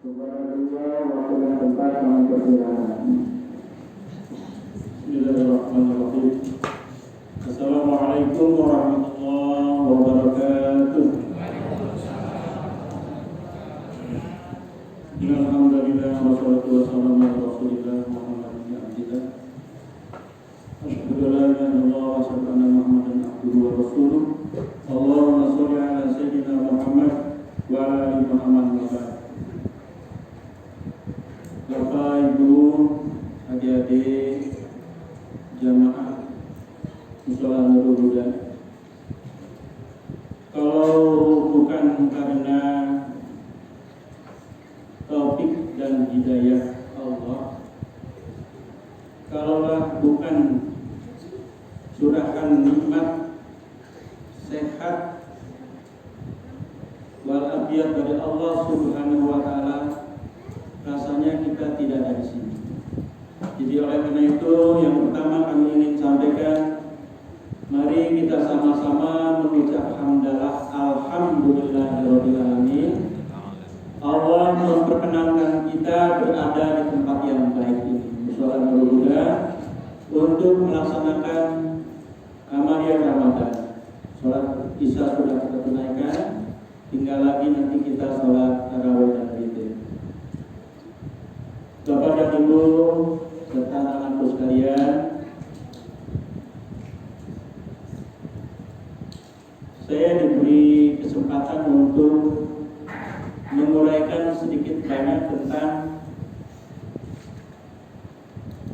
Subhanallah waktu dan tempat kami persilakan. Bismillahirrahmanirrahim. Assalamualaikum warahmatullahi wabarakatuh. Alhamdulillah wassalatu wassalamu ala Rasulillah Muhammadin abdillah. Asyhadu an la ilaha illallah wa asyhadu anna Muhammadan abduhu wa rasuluh. Allahumma shalli ala sayyidina Muhammad wa ala ali Muhammad wa barik. Bapak, Ibu, adik-adik jamaah Mushola Nurul Huda, kalau bukan karena taufik dan hidayah Allah, kalaulah bukan curahan nikmat sehat walafiat dari Allah Subhanahu wa taala, rasanya kita tidak ada di sini. Jadi oleh karena itu, yang pertama kami ingin sampaikan, mari kita sama-sama mengucap hamdalah alhamdulillahirabbil alamin. Allah memperkenankan kita berada di tempat yang baik ini, Mushola Nurul Huda, untuk melaksanakan amaliyah Ramadan. Sholat Isya sudah kita tunaikan, tinggal lagi nanti kita sholat tarawih dan witir. Bapak dan Ibu serta anak-anakku sekalian, saya diberi kesempatan untuk menguraikan sedikit banyak tentang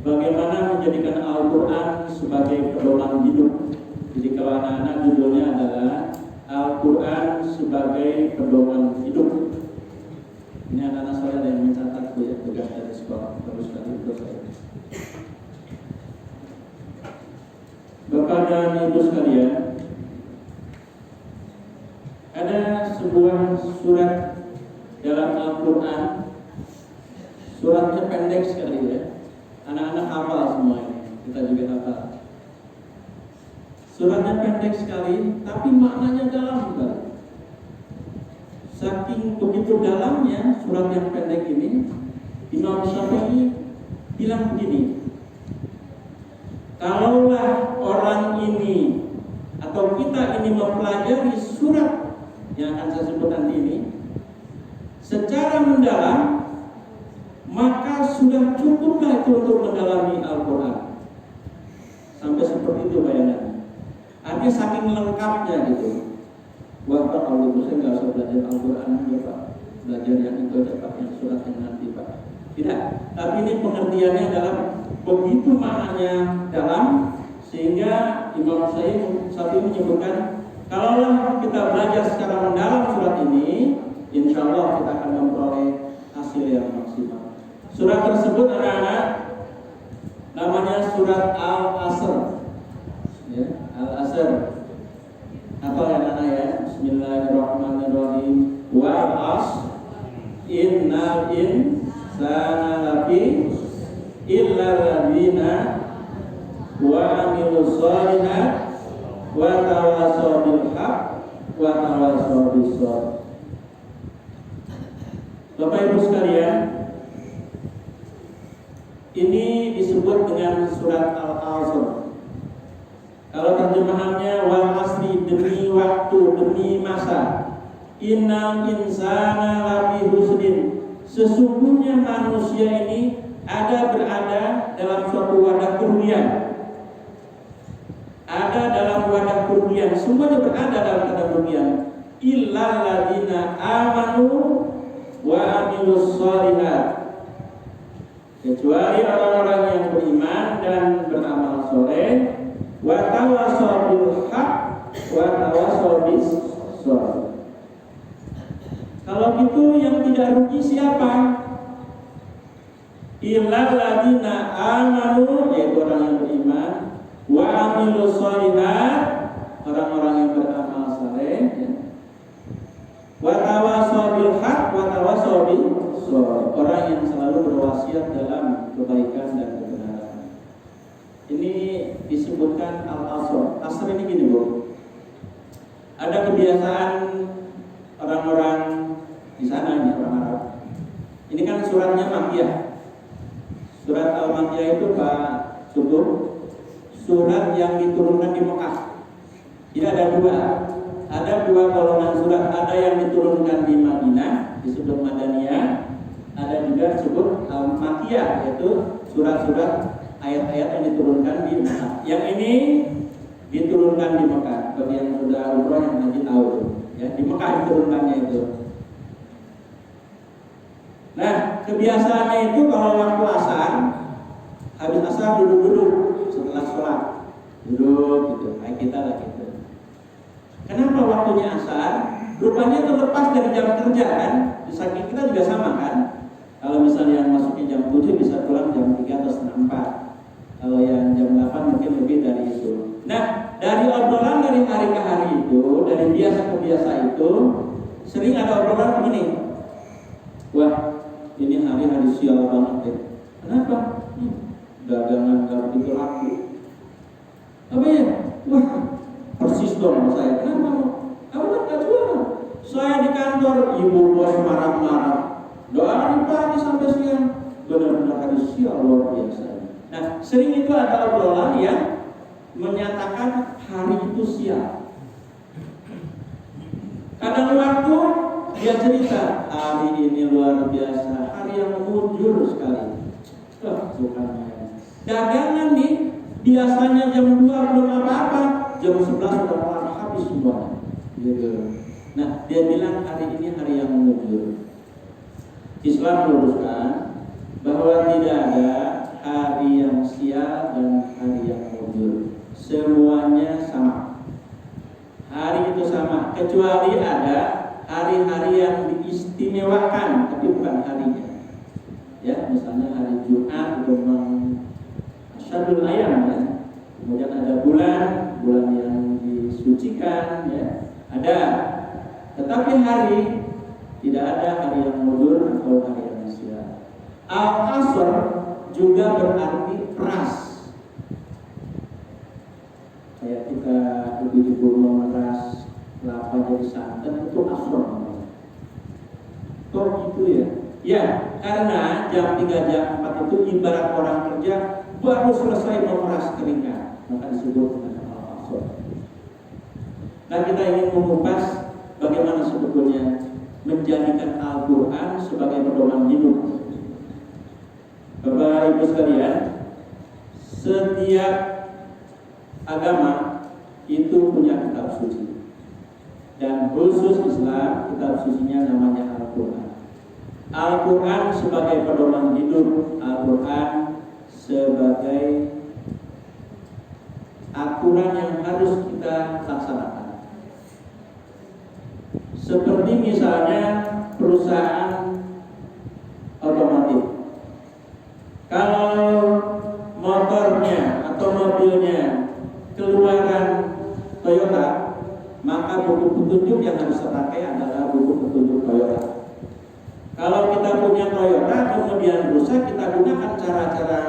bagaimana menjadikan Al-Quran sebagai pedoman hidup. Jadi kalau anak-anak judulnya adalah Al-Quran sebagai pedoman hidup. Ini anak-anak saya ada yang mencatat tugas dari sekolah, terus sekali itu saya. Bapak dan Ibu sekalian, ada sebuah surat dalam Al-Quran, suratnya pendek sekali ya. Anak-anak hafal semua ini, kita juga hafal. Suratnya pendek sekali, tapi maknanya dalam sekali. Saking begitu dalamnya surat yang pendek ini, Imam Syafi'i bilang begini, kalaulah orang ini atau kita ini mempelajari surat yang akan saya sebut nanti ini secara mendalam, maka sudah cukuplah itu untuk mendalami Al-Quran. Sampai seperti itu bayangannya. Artinya saking lengkapnya gitu. Wah Pak, kalau itu saya nggak usah belajar Al-Quran ya Pak, belajar yang itu aja Pak, yang surat yang nanti Pak. Tidak, tapi ini pengertiannya adalah begitu maknanya dalam, sehingga Imam Syafi'i menyebutkan, kalaulah kita belajar secara mendalam surat ini, insya Allah kita akan memperoleh hasil yang maksimal. Surat tersebut anak-anak namanya surat Al-Asr ya, Al-Asr. Apa ya anak-anak ya? Bismillahirrahmanirrahim. Wal 'ashr innal insana lafi illa alladziina wa 'amilus shalihat wa tawassaw bil haqq wa tawassaw bis sabr. Bapak Ibu sekalian, ini disebut dengan surat Al-Asr. Kalau terjemahannya wal asri, demi waktu, demi masa. Innal insana lafi husrin, sesungguhnya manusia ini berada dalam suatu wadah kerugian. Ada dalam wadah kerugian, semuanya berada dalam wadah kerugian. Illal ladzina amanu wa amilus shalihat, kecuali orang-orang yang beriman dan beramal soleh. Wa tawassaw bil haqq wa tawassaw bis sabr. Kalau gitu yang tidak rugi siapa? Illal ladzina amanu, yaitu orang yang beriman, wa amilus shalihat, orang-orang yang beramal saleh, ya. Wa tawassaw bil haqq wa tawassaw bis sabr, orang yang selalu berwasiat dalam kebaikan dan kebenaran. Ini disebutkan Al-Asr. Asr ini gini Bu, ada kebiasaan orang-orang di sana, ini orang Arab, suratnya Makkiyah. Surat Al-Makkiyah itu Pak Sugeng, surat yang diturunkan di Mekah. Jadi ada dua golongan surat, ada yang diturunkan di Madinah disebut Madaniyah, ada juga disebut Al-Makkiyah, yaitu surat-surat ayat-ayat yang diturunkan di Mekah. Yang ini diturunkan di Mekah. Bagi yang sudah umroh yang haji tahu, ya, di Mekah diturunkannya itu. Nah, kebiasaannya itu kalau waktu asar, habis asar duduk-duduk setelah sholat, duduk gitu, kayak kita lah gitu. Kenapa waktunya asar? Rupanya terlepas dari jam kerja kan? Saking kita juga sama kan? Kalau misalnya yang masuknya jam 7 bisa pulang jam 3 atau setengah 4. Kalau yang jam 8 mungkin lebih dari itu. Nah, dari obrolan dari hari ke hari itu, dari biasa ke biasa itu, sering ada obrolan begini. Wah, ini hari sial banget deh. Kenapa? Dagangan gak begitu laku. Apa ya? Wah, persis dong saya. Kenapa? Kamu kan gak jual. Saya di kantor, ibu bos marah-marah. Dari pagi sampai siang, benar-benar hari sial luar biasa. Nah, sering itu ada obrolan yang menyatakan hari itu sial. Kadang waktu dia cerita, hari ini luar biasa, hari yang mujur sekali. Bukan main. Dagangan nih, biasanya jam 2 belum apa-apa, jam 11 udah kelar habis semuanya. Gitu. Nah, dia bilang hari ini hari yang mujur. Islam meluruskan bahwa tidak ada hari yang sial dan hari yang mujur. Semuanya sama. Hari itu sama, kecuali ada hari-hari yang diistimewakan, tapi bukan harinya. Ya, misalnya hari Jumat itu memang asyadul ayam ya. Kemudian ada bulan yang disucikan ya. Ada. Tetapi hari tidak ada hari yang mujur atau hari yang sial. Al-Asr juga berarti peras. Kayak kita ibu-ibu memeras kelapa jadi santan itu asr namanya. Kok gitu ya? Ya, karena jam 3 jam 4 itu ibarat orang kerja baru selesai memeras keringat, maka disebut dengan al-asr. Dan kita ingin mengupas bagaimana sebetulnya menjadikan Al-Quran sebagai pedoman hidup. Bapak Ibu sekalian, setiap agama itu punya kitab suci, dan khusus Islam kitab sucinya namanya Al-Quran. Al-Quran sebagai pedoman hidup, Al-Quran sebagai aturan yang harus kita laksanakan. Seperti misalnya perusahaan otomotif. Kalau motornya atau mobilnya keluaran Toyota, maka buku petunjuk yang harus dipakai adalah buku petunjuk Toyota. Kalau kita punya Toyota kemudian rusak, kita gunakan cara-cara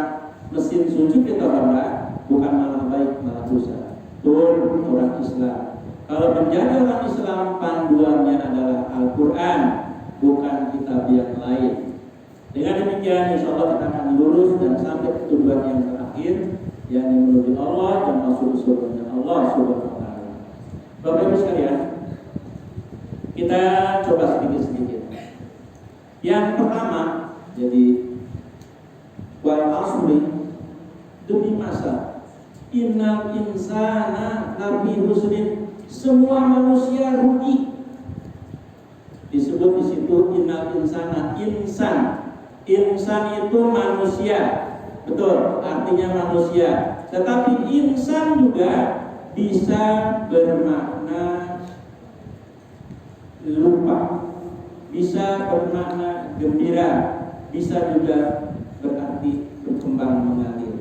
mesin suci kita bukan malah baik, malah rusak. Betul, orang Islam. Kalau menjadi orang Islam, panduannya adalah Al-Quran, bukan kitab yang lain. Dengan demikian, insya Allah kita akan lurus dan sampai ke tujuan yang terakhir, yang menuju Allah dan masuk surga Allah Subhanahu wa Ta'ala. Bapak Ibu sekalian, kita coba sedikit-sedikit. Yang pertama, jadi wal asri, demi masa, innal insana lafi husrin, semua manusia rugi. Disebut di situ innal insana, insan itu manusia, betul, artinya manusia. Tetapi insan juga bisa bermakna lupa, bisa bermakna gembira, bisa juga berarti berkembang mengalir.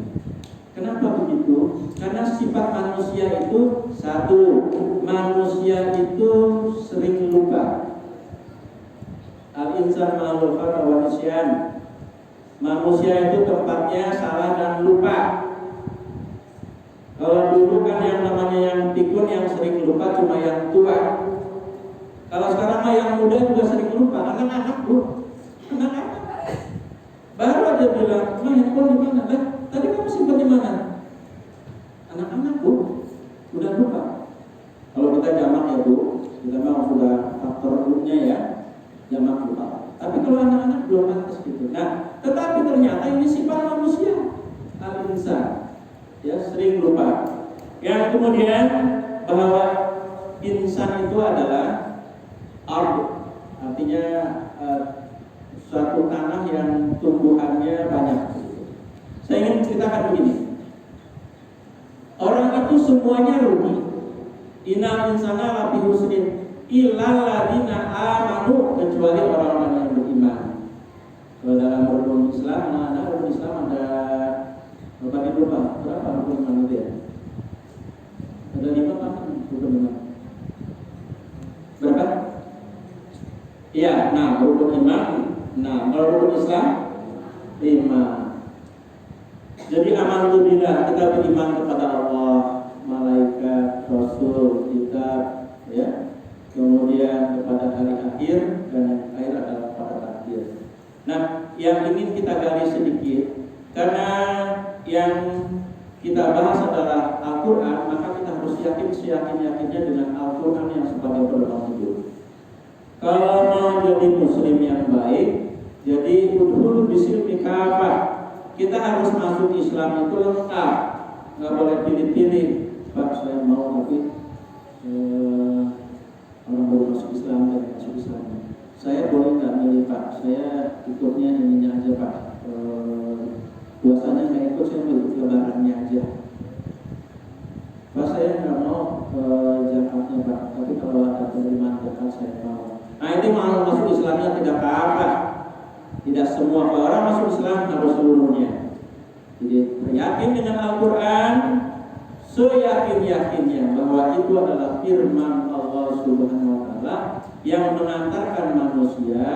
Kenapa begitu? Karena sifat manusia itu satu, manusia itu sering lupa. Al-insan ma'al khata wa nisyan. Manusia itu tempatnya salah dan lupa. Kalau dulu kan yang namanya yang pikun yang sering lupa cuma yang tua. Kalau sekarang mah yang muda juga sering lupa, anak-anak bu, anak-anak. dia bilang, "Ma, handphone di mana?" "Lah, tadi kamu simpan di mana?" "Anak-anak, Bu, udah lupa." Kalau kita jamak ya Bu, kita memang sudah faktor U-nya ya, jamak lupa. Tapi kalau anak-anak belum pantas gitu. Nah, tetapi ternyata ini sifat manusia, al-insan, ya, sering lupa. Yang kemudian bahwa insan itu adalah ard, artinya suatu tanah yang tumbuhannya banyak. Saya ingin ceritakan begini. Orang itu semuanya rugi. Innal insana lafi husrin illal ladzina amanu, kecuali orang-orang yang beriman. Kalau dalam rukun Islam, rukun Islam ada berapa rukun iman itu ya? Ada 5 kan rukun iman. Berapa? Iya, rukun iman. Kalau rukun Islam 5. Jadi amanulillah, kita beriman kepada Allah, malaikat, rasul, kitab, ya. Kemudian kepada hari akhir, dan yang akhir adalah kepada takdir. Nah, yang ingin kita gali sedikit, karena yang kita bahas adalah Al-Quran, maka kita harus yakin-yakinnya dengan Al-Quran yang sebagai pedoman hidup. Kalau mau jadi muslim yang baik, jadi udhulu bisilmi kafah. Kita harus masuk Islam itu lengkap, nggak boleh pilih-pilih. Pak, saya mau tapi orang baru masuk Islam dan masuk Islam. Saya boleh nggak milih Pak? Saya ikutnya ininya aja Pak. Puasanya nggak ikut, saya mau ikut lebarannya aja. Pak, saya nggak mau zakatnya Pak, tapi kalau ada penerimaan zakat saya mau. Nah, itu mau masuk Islamnya tidak apa-apa. Tidak semua orang masuk Islam harus seluruhnya. Jadi yakin dengan Al-Quran, seyakin-yakinnya bahwa itu adalah firman Allah Subhanahu wa Ta'ala yang mengantarkan manusia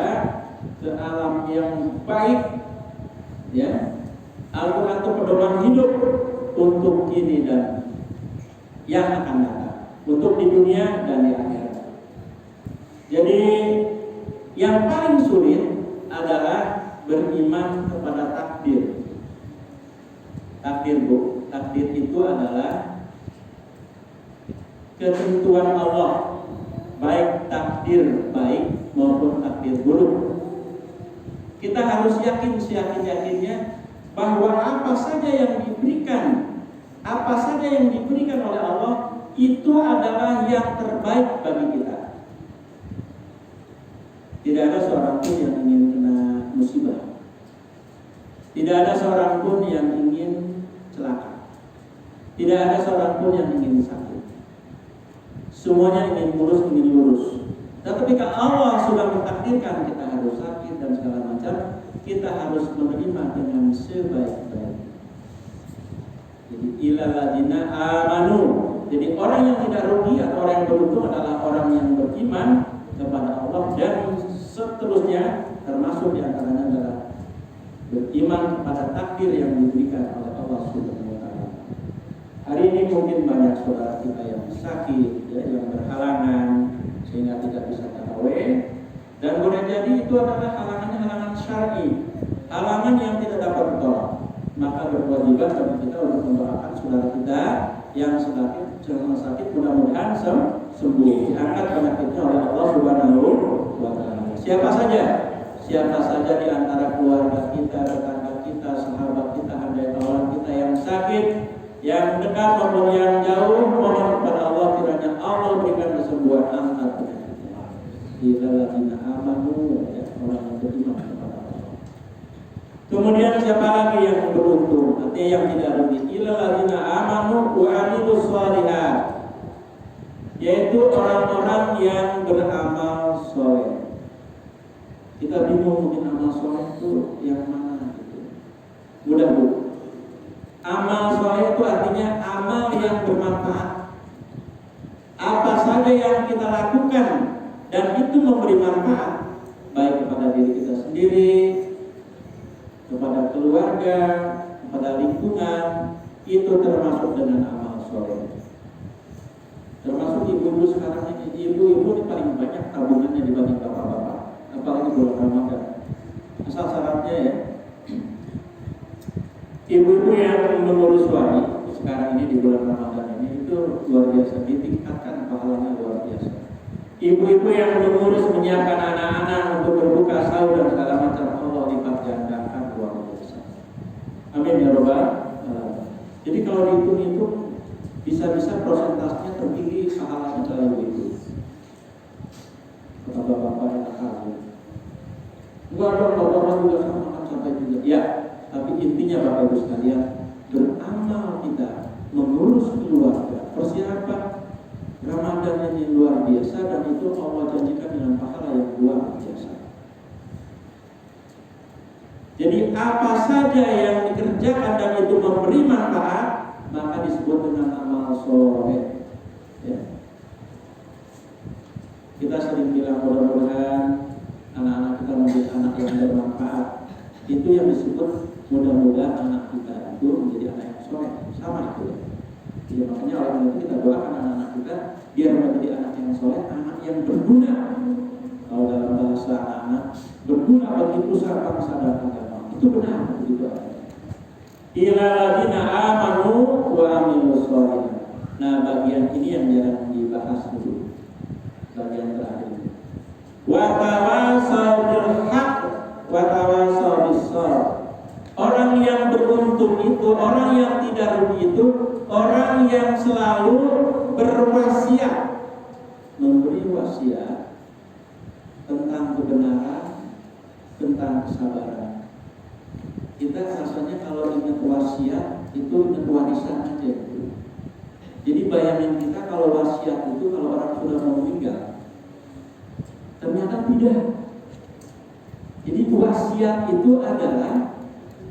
ke alam yang baik. Ya, Al-Quran itu pedoman hidup untuk kini dan yang akan datang, untuk di dunia dan di akhirat. Jadi yang paling sulit adalah beriman kepada takdir. Takdir Bu, takdir itu adalah ketentuan Allah, baik takdir baik maupun takdir buruk. Kita harus yakin seyakin-yakinnya bahwa apa saja yang diberikan oleh Allah itu adalah yang terbaik bagi kita. Tidak ada seorang pun yang ingin kena musibah. Tidak ada seorang pun yang ingin celaka. Tidak ada seorang pun yang ingin sakit. Semuanya ingin mulus, ingin lurus. Dan ketika Allah sudah mentakdirkan kita harus sakit dan segala macam, kita harus menerima dengan sebaik-baiknya. Jadi ilal ladzina amanu. Jadi orang yang tidak rugi atau orang yang beruntung adalah orang yang beriman kepada Allah dan seterusnya, termasuk diantaranya adalah beriman kepada takdir yang diberikan oleh Allah Subhanahu wa Ta'ala. Hari ini mungkin banyak saudara kita yang sakit, ya, yang berhalangan sehingga tidak bisa tarawih, dan boleh jadi itu adalah halangan syar'i, halangan yang tidak dapat ditolak. Maka berkewajiban bagi kita untuk mendoakan saudara kita yang sakit, mudah-mudahan sembuh, diangkat penyakitnya oleh Allah Subhanahu wa Ta'ala. Siapa saja di antara keluarga kita, tetangga kita, sahabat kita, handai kawan kita yang sakit, yang dekat maupun yang jauh, mohon kepada Allah kiranya Allah berikan kesembuhan, angkat penyakitnya. Illal ladzina amanu, ya, orang yang beriman kepada Allah. Kemudian siapa lagi yang beruntung? Artinya yang tidak rugi. Illal ladzina amanu wa amilus shalihat, yaitu orang-orang yang beramal soleh. Kita bingung mungkin amal soleh itu yang mana gitu. Mudah Bu. Amal soleh itu artinya amal yang bermanfaat. Apa saja yang kita lakukan dan itu memberi manfaat, baik kepada diri kita sendiri, kepada keluarga, kepada lingkungan, itu termasuk dengan amal soleh. Termasuk ibu-ibu sekarang ini, ibu-ibu ini paling banyak tabungannya dibanding bapak-bapak, apalagi bulan Ramadan. Asal syaratnya ya, Ibu-ibu yang mengurus suami sekarang ini di bulan Ramadan ini itu luar biasa, ditingkatkan pahalanya luar biasa. Ibu-ibu yang mengurus menyiapkan anak-anak untuk berbuka sahur dan segala macam, Allah lipat gandakan luar biasa. Amin ya robbal alamin. Jadi kalau dihitung-hitung bisa-bisa prosentasenya tertinggi pahalanya kalau ibu. Kata bapak yang nakal. Enggak dong, bapak juga sama makan sampai juga. Ya, tapi intinya Bapak Ibu sekalian, beramal kita mengurus keluarga, persiapan Ramadan ini luar biasa, dan itu Allah janjikan dengan pahala yang luar biasa. Jadi apa saja yang dikerjakan dan itu memberi manfaat, maka disebut dengan amal soleh. Ya. Kita sering bilang mudah-mudahan anak-anak kita menjadi anak yang bermanfaat. Itu yang disebut mudah-mudahan anak kita itu menjadi anak yang soleh. Sama itu. Jadi makanya oleh itu kita doakan anak-anak kita biar menjadi anak yang soleh, anak yang berguna. Kalau dalam bahasa anak-anak, berguna bagi pusat bangsa dan agama. Itu benar begitu. Ila ladina amanu wa amilus sholihat. Nah, bagian ini yang jarang dibahas dulu. Bagian terakhir. Wa tawasaw bil haqq wa tawasaw bis sabr. Orang yang beruntung itu, orang yang tidak rugi itu, orang yang selalu berwasiat, memberi wasiat tentang kebenaran, tentang kesabaran. Kita rasanya kalau ingat wasiat itu ingat warisan aja. Jadi bayangin kita kalau wasiat itu kalau orang sudah mau meninggal, ternyata tidak. Jadi wasiat itu adalah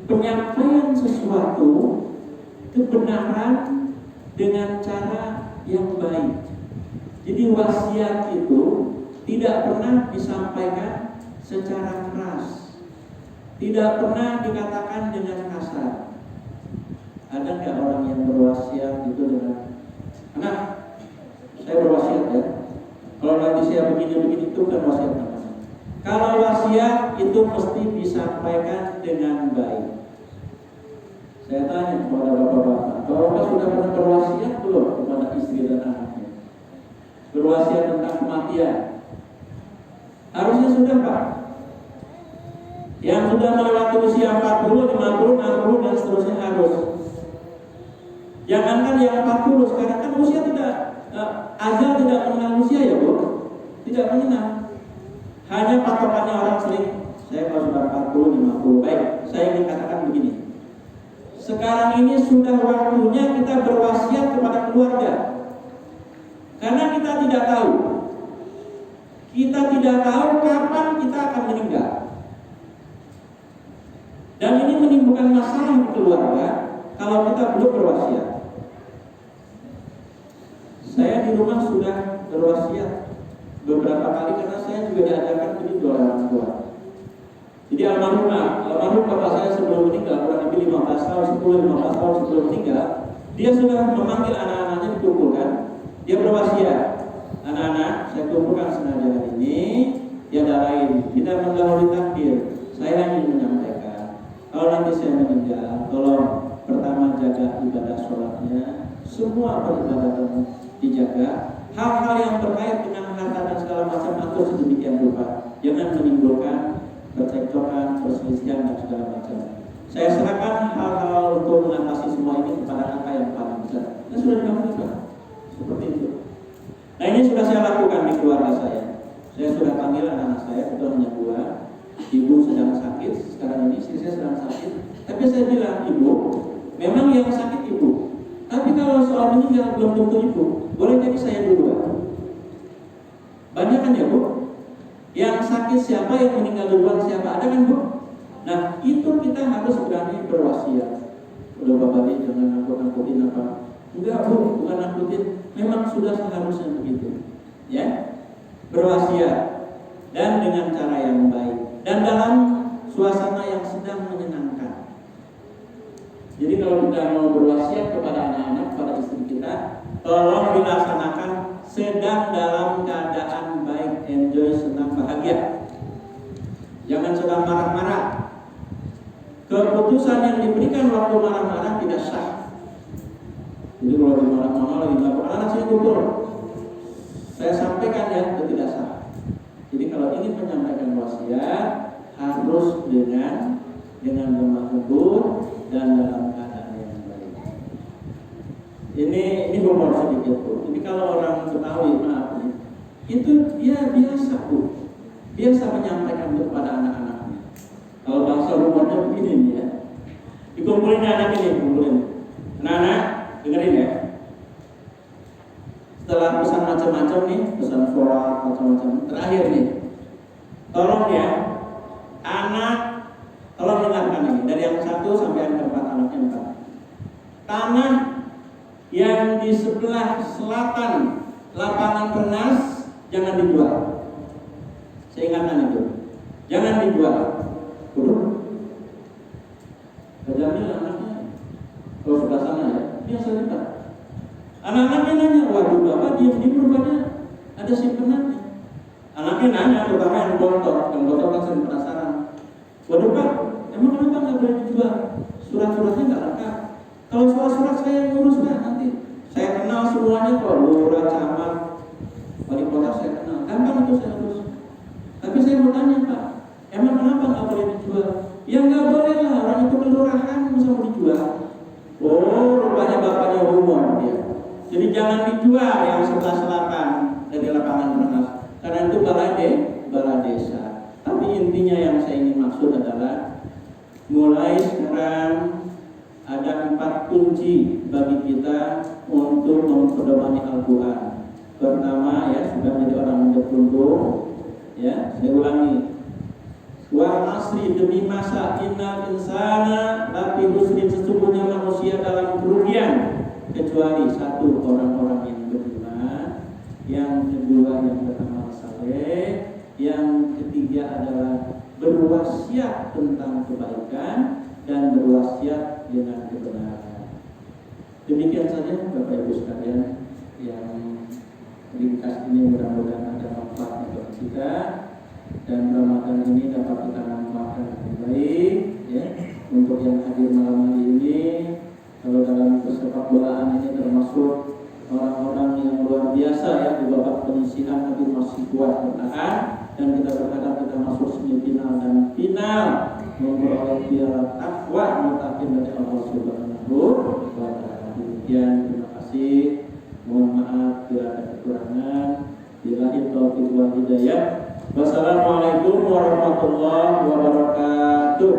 penyampaian sesuatu kebenaran dengan cara yang baik. Jadi wasiat itu tidak pernah disampaikan secara keras, tidak pernah dikatakan dengan kasar. Ada nggak orang yang berwasiat itu dengan, anak, saya berwasiat ya, kalau nanti saya begini-begini, itu kan wasiat namanya. Kalau wasiat itu mesti disampaikan dengan baik. Saya tanya kepada bapak-bapak, bapak sudah pernah berwasiat belum kepada istri dan anaknya? Berwasiat tentang kematian? Harusnya sudah, Pak. Yang sudah melewati usia 40, 50, 60 dan seterusnya harus. Jangankan yang 40, sekarang kan usia tidak, azal tidak mengenal usia ya Bu, tidak mengenal. Hanya patokannya orang sering, saya kalau sudah 40, 50, baik, saya ingin katakan begini. Sekarang ini sudah waktunya kita berwasiat kepada keluarga. Karena kita tidak tahu. Kita tidak tahu kapan kita akan meninggal. Dan ini menimbulkan masalah di keluarga kalau kita belum berwasiat. Saya di rumah sudah berwasiat beberapa kali karena saya juga diajarkan begitu oleh orang tua. Jadi almarhum bapak saya sebelum meninggal, kurang lebih 15 tahun sebelum meninggal, dia sudah memanggil anak-anaknya dikumpulkan. Dia berwasiat, anak-anak, saya kumpulkan sengaja hari ini, tiada lain, kita mendahului takdir. Saya ingin menyampaikan, kalau nanti saya meninggal, tolong pertama jaga ibadah sholatnya, semua peribadatan dijaga. Hal-hal yang terkait dengan harta dan segala macam atur sedemikian rupa, jangan menimbulkan percekcokan, perselisihan dan segala macam. Saya serahkan hal-hal untuk mengatasi semua ini kepada kakak yang paling besar. Dan sudah dilakukan seperti itu. Nah ini sudah saya lakukan di keluarga saya. Saya sudah panggil anak-anak saya, itu hanya 2. Ibu sedang sakit, sekarang ini istri saya sedang sakit. Tapi saya bilang, ibu, memang yang sakit ibu. Tapi kalau soal meninggal belum tentu ibu. Boleh jadi saya duluan. Banyak kan ya Bu? Yang sakit siapa, yang meninggal duluan siapa, ada kan Bu? Nah itu kita harus berani berwasiat. Udah Bapak Di, jangan angkut-angkutin apa. Enggak Bu, bukan angkutin. Memang sudah seharusnya begitu. Ya, berwasiat dan dengan cara yang baik dan dalam suasana yang sedang menyenangkan. Jadi kalau kita mau berwasiat kepada anak-anak, kepada istri kita, tolong dilaksanakan sedang dalam keadaan baik, enjoy, senang, bahagia. Jangan sedang marah-marah. keputusan yang diberikan waktu marah-marah tidak sah. Jadi kalau di marah-marah lagi lapor anak sini kumpul, saya sampaikan ya, itu tidak sah. Jadi kalau ingin menyampaikan wasiat harus dengan lemah lembut dan dalam keadaan yang baik. Ini humor sedikit Bu. Jadi kalau orang Betawi, maaf nih, itu dia biasa Bu, biasa menyampaikan kepada anak-anaknya. Kalau bahasa humornya begini nih ya, dikumpulin anak ini, kumpulin anak-anak, dengerin ya. Setelah pesan macam-macam nih, pesan sholat macam-macam, terakhir nih, tolong ya, anak, tolong dengarkan ini dari yang 1 sampai yang keempat, anaknya 4. Tanah yang di sebelah selatan lapangan Rengas jangan dijual. Saya ingatkan itu, jangan dijual. Kejarnya anaknya, kalau sebelah sana ya, dia cerita. Anak-anaknya nanya, waduh bapak diam-diam rupanya ada simpenannya. Anaknya nanya, terutama yang botok kan sering penasaran. Waduh pak, emang kenapa nggak boleh dijual? Surat-suratnya nggak lengkap. Kalau surat-surat saya yang ngurus pak, nanti saya kenal semuanya kok, lurah, camat, wali kota saya kenal, gampang itu saya urus. Tapi saya mau tanya pak, emang kenapa nggak boleh dijual? Ya nggak boleh lah, orang itu kelurahan masa mau dijual. Oh, rupanya bapaknya humor dia. Jadi jangan dijual yang sebelah selatan dari lapangan Rengas, karena itu balai desa. Tapi intinya yang saya ingin maksud adalah mulai sekarang ada 4 kunci bagi kita untuk memperdomani Al-Quran. Pertama ya, sudah menjadi orang yang beruntung. Ya, saya ulangi. Wal asri, demi masa, innal insana lafi husrin, sesungguhnya manusia dalam kerugian kecuali 1, orang-orang yang beriman, yang kedua yang beramal saleh, yang ketiga adalah berwasiat tentang kebaikan dan berwasiat dengan kebenaran. Demikian saja Bapak Ibu sekalian yang ringkas ini, mudah-mudahan ada manfaat untuk kita dan Ramadan ini dapat kita manfaatkan dengan baik ya. Untuk yang hadir malam hari ini, kalau dalam persepak bolaan ini termasuk orang-orang yang luar biasa ya, di babak penyisihan tapi masih kuat bertahan, dan kita berharap kita masuk semifinal dan final memperoleh piala takwa mutakin dari Allah Subhanahu wa Ta'ala. Demikian, terima kasih. Mohon maaf bila ada kekurangan. Billahi taufiq wal hidayah. Wassalamualaikum warahmatullahi wabarakatuh.